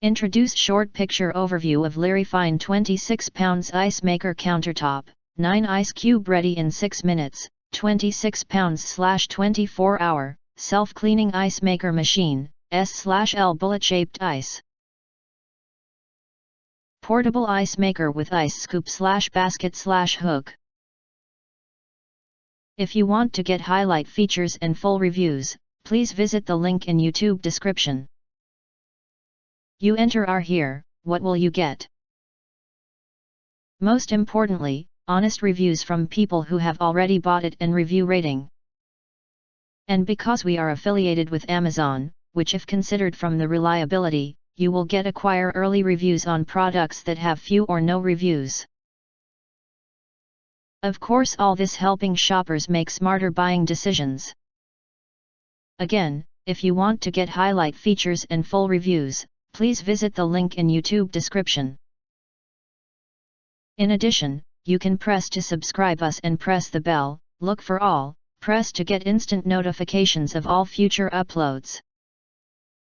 Introduce short picture overview of LyriFine 26Lbs Ice Maker Countertop, 9 ice cube ready in 6 minutes, 26lbs/24 hour, self-cleaning ice maker machine, S/L bullet-shaped ice. Portable ice maker with ice scoop/basket/hook. If you want to get highlight features and full reviews, please visit the link in YouTube description. You enter our here, what will you get? Most importantly, honest reviews from people who have already bought it and review rating. And because we are affiliated with Amazon, which if considered from the reliability, you will get acquire early reviews on products that have few or no reviews. Of course, all this helping shoppers make smarter buying decisions. Again, if you want to get highlight features and full reviews, please visit the link in YouTube description. In addition, you can press to subscribe us and press the bell, look for all, press to get instant notifications of all future uploads.